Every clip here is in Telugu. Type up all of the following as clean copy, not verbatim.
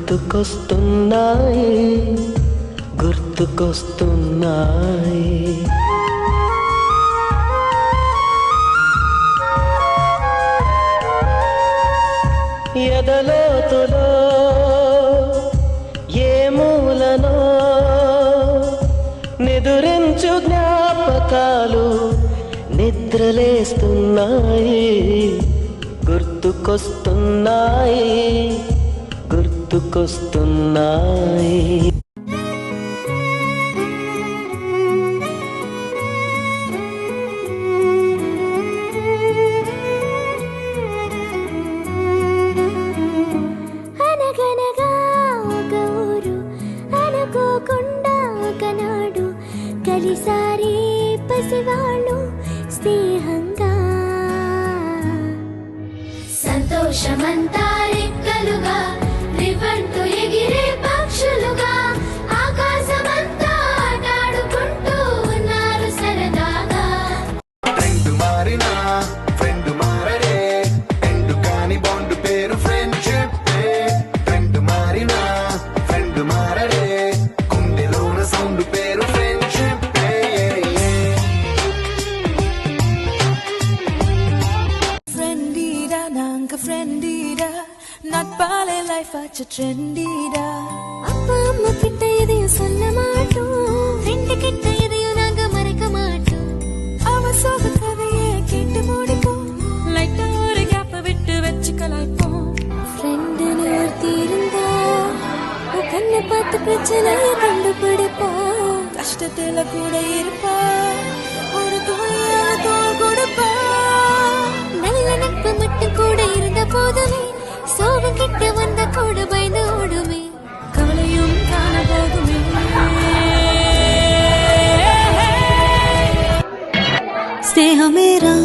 గుర్తుకొస్తున్నాయి గుర్తుకొస్తున్నాయి. ఎదలోతులో ఏ మూలనో నిదురించు జ్ఞాపకాలు నిద్రలేస్తున్నాయి గుర్తుకొస్తున్నాయి గుర్తుకొస్తున్నాయి. అనగనగా ఒక ఊరు అనుకోకుండా ఒకనాడు కలిసారి పసివాళ్ళు స్నేహంగా సంతోషమంతా రెక్కలుగా రివ్వంటూ ఎగిరే పక్షులుగా ఆకాశమంతా ఆటాడుకుంటూ ఉన్నారు సరదాగా. ట్రెండ్ మారినా ఫ్రెండ్ మారడే ఎండు కాని బాండ్ పేరు ఫ్రెండ్షిప్. ట్రెండ్ మారినా ఫ్రెండ్ మారడే గుండెలోన సౌండ్ పేరు friendship. Friendida, nanka friendida, not bale life acha trendida. அப்பா அம்மா கிட்ட எதையும் சொல்ல மாட்டோம், ஃப்ரெண்டு கிட்ட எதையும் நாங்க மறைக்க மாட்டோம். அவ சோக கதையே கேட்டு முடிப்போம், லைட்டா ஒரு கேப்ப விட்டு வச்சு கலாய்ப்போம். ஃப்ரெண்டுன்னு ஒருத்தி இருந்தா உன் கண்ணை பார்த்து பிரச்சனையை கண்டுபிடிப்பா. கஷ்டத்துல கூட இருப்பா, ஒரு தோழியான தோள் கொடுப்பா. நல்ல நட்பு மட்டும் கூட இருந்த போதுமே, சோகம் கிட்ட வந்த கூட பயந்து ஓடுமே. கவலையும் காண போகுமே. స్నేహమేరా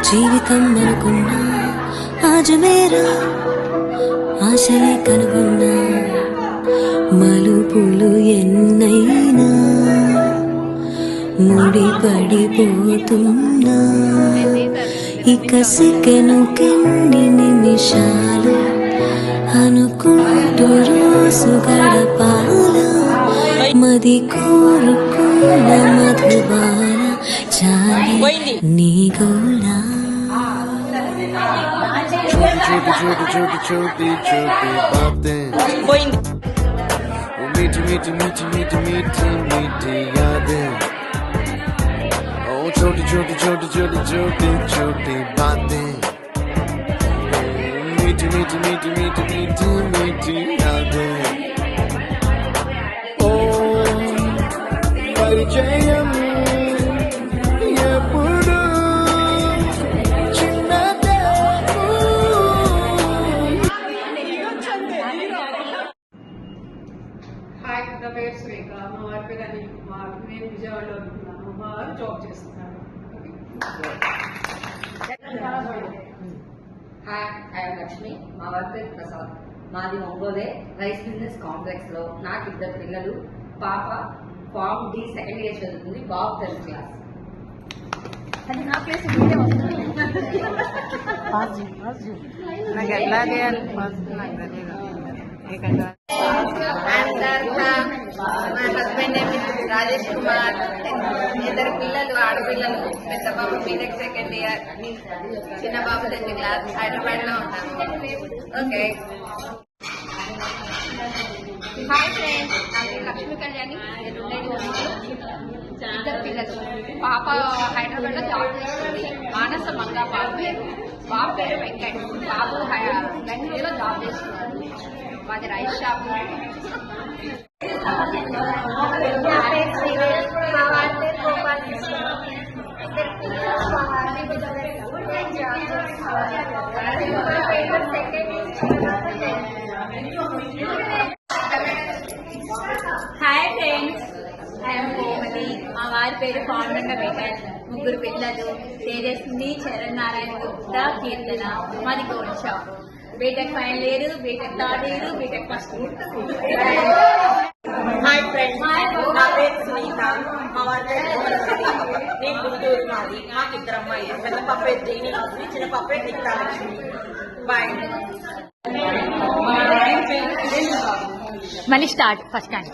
జీవితం అనుకున్నా, ఆజమేరా ఆశలే కనుగొన్నా. మలుపులు ఎన్నైనా ముడిపడిపోతున్నా. ఇక సెకను కెన్ని నిమిషాలు అనుకుంటూ రోజు గడపాల. మది కోరుకున్న మధుబాల చాలి నీ గోళా. छोटी छोटी छोटी छोटी छोटी बातें वो मीठी मीठी मीठी मीठी मीठी मीठी यादें. ओ छोटी छोटी छोटी छोटी छोटी छोटी बातें मीठी मीठी मीठी मीठी मीठी मीठी यादें. ओ परिचयम ఎప్పుడు చిన్నదే. హాయ్, నా పేరు శ్రీక. మా వారి పేరు అనిల్ కుమార్. నేను విజయవాడలో ఉంటున్నాను. మా వారు జాబ్ చేస్తున్నారు. Hi, I'm Lakshmi. మా వారి పేరు ప్రసాద్. మాది ఒంగోలే రైస్ బిజినెస్ కాంప్లెక్స్ లో నాకు ఇద్దరు పిల్లలు. పాప ఫార్మ్ డి సెకండ్ ఇయర్ చదువుతుంది, బాబు 10th క్లాస్. అది నా ప్లేస్ నాకు ఎట్లాగే అనిపిస్తుంది, నాకు తెలియదు. మా హస్బెండ్ రాజేష్ కుమార్. ఇద్దరు పిల్లలు, ఆడపిల్లలు. పెద్ద బాబు బీటెక్ సెకండ్ ఇయర్, చిన్న బాబు 10th క్లాస్. హైదరాబాద్ లో ఉంటాము. ఓకే. హాయ్ ఫ్రెండ్స్, నా పేరు లక్ష్మీ కళ్యాణి. నేను ఉండేది ఒంగోలు. ఇద్దరు పిల్లలు. పాప హైదరాబాద్ లో జాబ్ చేస్తుంది, మానస మంగా బాబు పేరు. బాబు పేరు వెంకట్. బాబు బెంగళూరులో జాబ్ చేస్తున్నారు. మాది rice shop. Hi friends, I'm Komali. మా వారి పేరు పాండుండ వెంకట్. ముగ్గురు పిల్లలు, తేజస్విని, చరణ్ నారాయణ గుప్తా, కీర్తన. మాది gold shop. BTech final year, BTech third year, BTech first year. Hi friends, నా పేరు సునీత. మా వారి పేరు నేను గుంటూరు. మాది మాకు ఇద్దరు అమ్మాయి. పెద్ద పాప జీని, చిన్న పాప నిఖితాలక్ష్మి. బాయ్. మళ్ళీ స్టార్ట్ ఫస్ట్ టైం.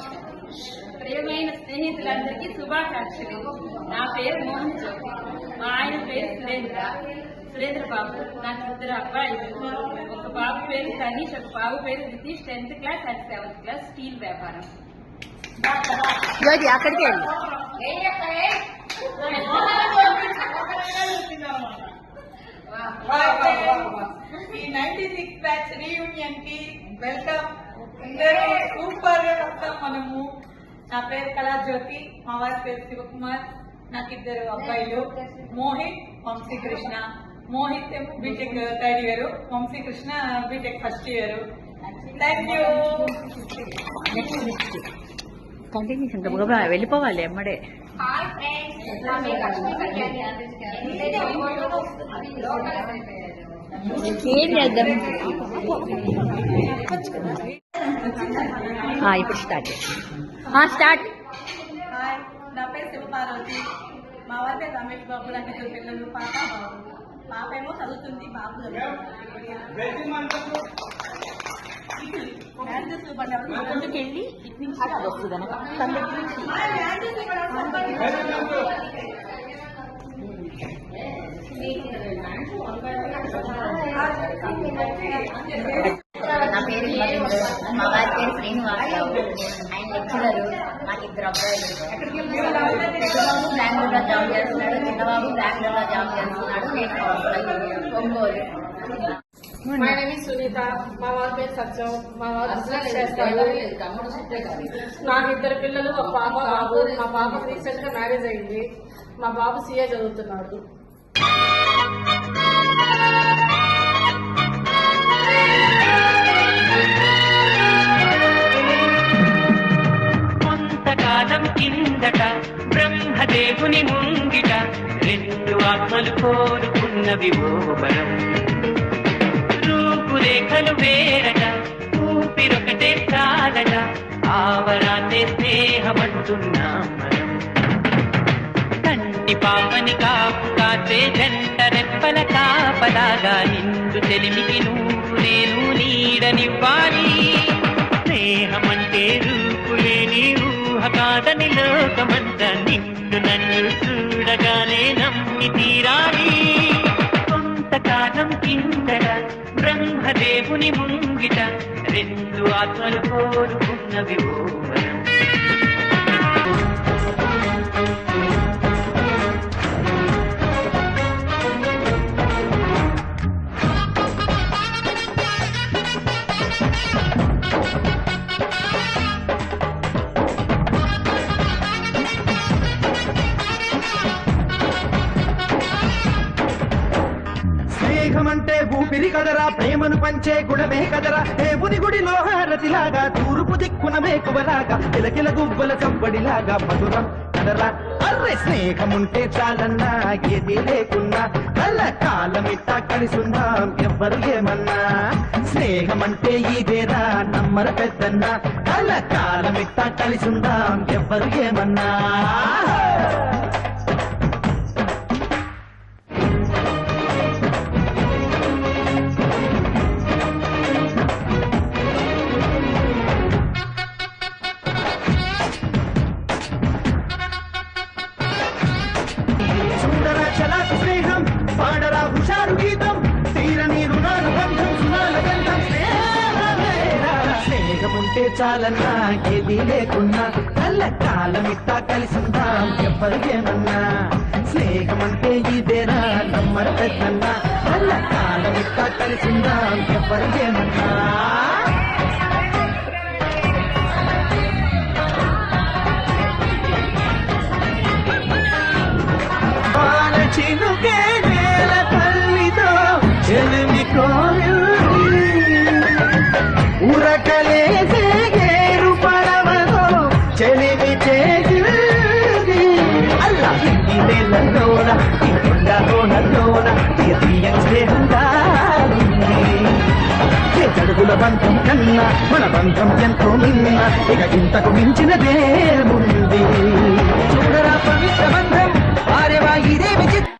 ప్రియమైన స్నేహితులందరికీ శుభాకాంక్షలు. నా పేరు మోహన్ జ్యోతి. మా ఆయన పేరు సురేంద్ర బాబు. నాకు 2 అబ్బాయిలు. ఒక బాబు పేరు తనీష్, ఒక బాబు పేరు Nitish. 10th class and 7th class steel వ్యాపారం. జ్యోతి అక్కడికి వెళ్ళి ఈ 96 బ్యాచ్ రీయూనియన్ కి వెల్కమ్. అందరూ సూపర్ గా వస్తాం మనము. నా పేరు కళాజ్యోతి, మా వారి పేరు శివకుమార్. నాకు 2 అబ్బాయిలు, మోహిత్, వంశీకృష్ణ. మోహిత్ ఏమో BTech 3rd year, Vamshikrishna BTech 1st year. Thank you. Continuation గబగబా వెళ్ళిపోవాలి ఎమ్మడే. హాయ్ ఫ్రెండ్స్, నా పేరు లక్ష్మీ కళ్యాణి. ఏం చేద్దాం ఇప్పుడు స్టార్ట్. స్టార్ట్. హాయ్, నా పేరు శివపార్వతి. మా వారి పేరు రమేష్ బాబు. నాకు 2 పిల్లలు, పాప బాబు. పాప ఏమో చదువుతుంది, బాబు వెళ్ళి ఇటు నుంచి అది వస్తుంది నా పేరు మా వారి పేరు శ్రీనివాసరావు. ఆయన లెక్చరరు. మాకు 2 అబ్బాయిలు. పెద్దబాబు బెంగళూరులో జాబ్ చేస్తున్నాడు, చిన్నబాబు బెంగళూరులో జాబ్ చేస్తున్నాడు. నేను Ongole. My name is Sunita. మా వారి పేరు సత్యం. మా వారు బిజినెస్ చేస్తారు. నాకు 2 పిల్లలు, ఒక పాప బాబు. మా పాపకు రీసెంట్ గా మ్యారేజ్ అయింది. మా బాబు CA చదువుతున్నాడు. కొంతకాలం కిందట బ్రహ్మదేవుని ముంగిట 2 ఆత్మలు కోరుకున్నవి ఓ వరం. రూపురేఖలు వేరట, ఊపిరొకటే చాలట, ఆవరాతే స్నేహమంటున్నా మనం. కంటి పాపని కాపు కాసే జంట రెప్పల కాపలాగా నిండు తెలిమికి నువ్వు నేను నీడనివ్వాలి. స్నేహమంటే రూపులేని ఊహ కాదని లోకమంతా నిన్ను నన్ను చూడగానే నమ్మి తీరాలి. కొంతకాలం కిందట బ్రహ్మదేవుని ముంగిట 2 ఆత్మలు కోరుకున్నవి ఓ వరం. స్నేహమంటే ఊపిరి కదరా, ప్రేమను పంచే గుణమే కదరా. దేవుని గుడిలో హారతిలాగా, తూర్పు దిక్కున మేకువలాగా, కిలకిల గువ్వల చంపడిలాగా మధురం కదరా. అర్రే స్నేహముంటే చాలన్నా, ఏది లేకున్నా కళ్ళ కాలమిట్టా కలిసుందాం ఎవ్వరు ఏమన్నా. స్నేహమంటే ఇదేరా నమ్మర పెద్దన్నా, కళ్ళ కాలమిట్టా కలిసుందాం ఎవ్వరు ఏమన్నా. స్నేహం పాడరా హుషారు గీతం, తీరని రుణాలు బంధం సునాల బంధం. స్నేహముంటే చాలన్నా, ఏది లేకున్నా కళ్ళ కాలమిట్టా కలిసిందాం ఎవ్వరు ఏమన్నా. స్నేహమంటే ఇదేరా నమ్మర పెద్దన్నా, కళ్ళ కాలమిట్టా కలిసిందాం ఎవ్వరు ఏమన్నా. చినుకే నేల తల్లితో చెలిమి కోరి, ఉరకలేసే గేరు పడవతో చెలిమి చేసింది. అల్లా ఈ నెలలోన ఈ కొండలోనలోన తీయం స్నేహంగా చడుగుల బంధం కన్నా మన బంధం ఎంతో మిన్న, ఇక ఇంతకు మించినదేముంది. చూడరా పవిత్ర బంధం, వారేవా ఇదే విచిత్ర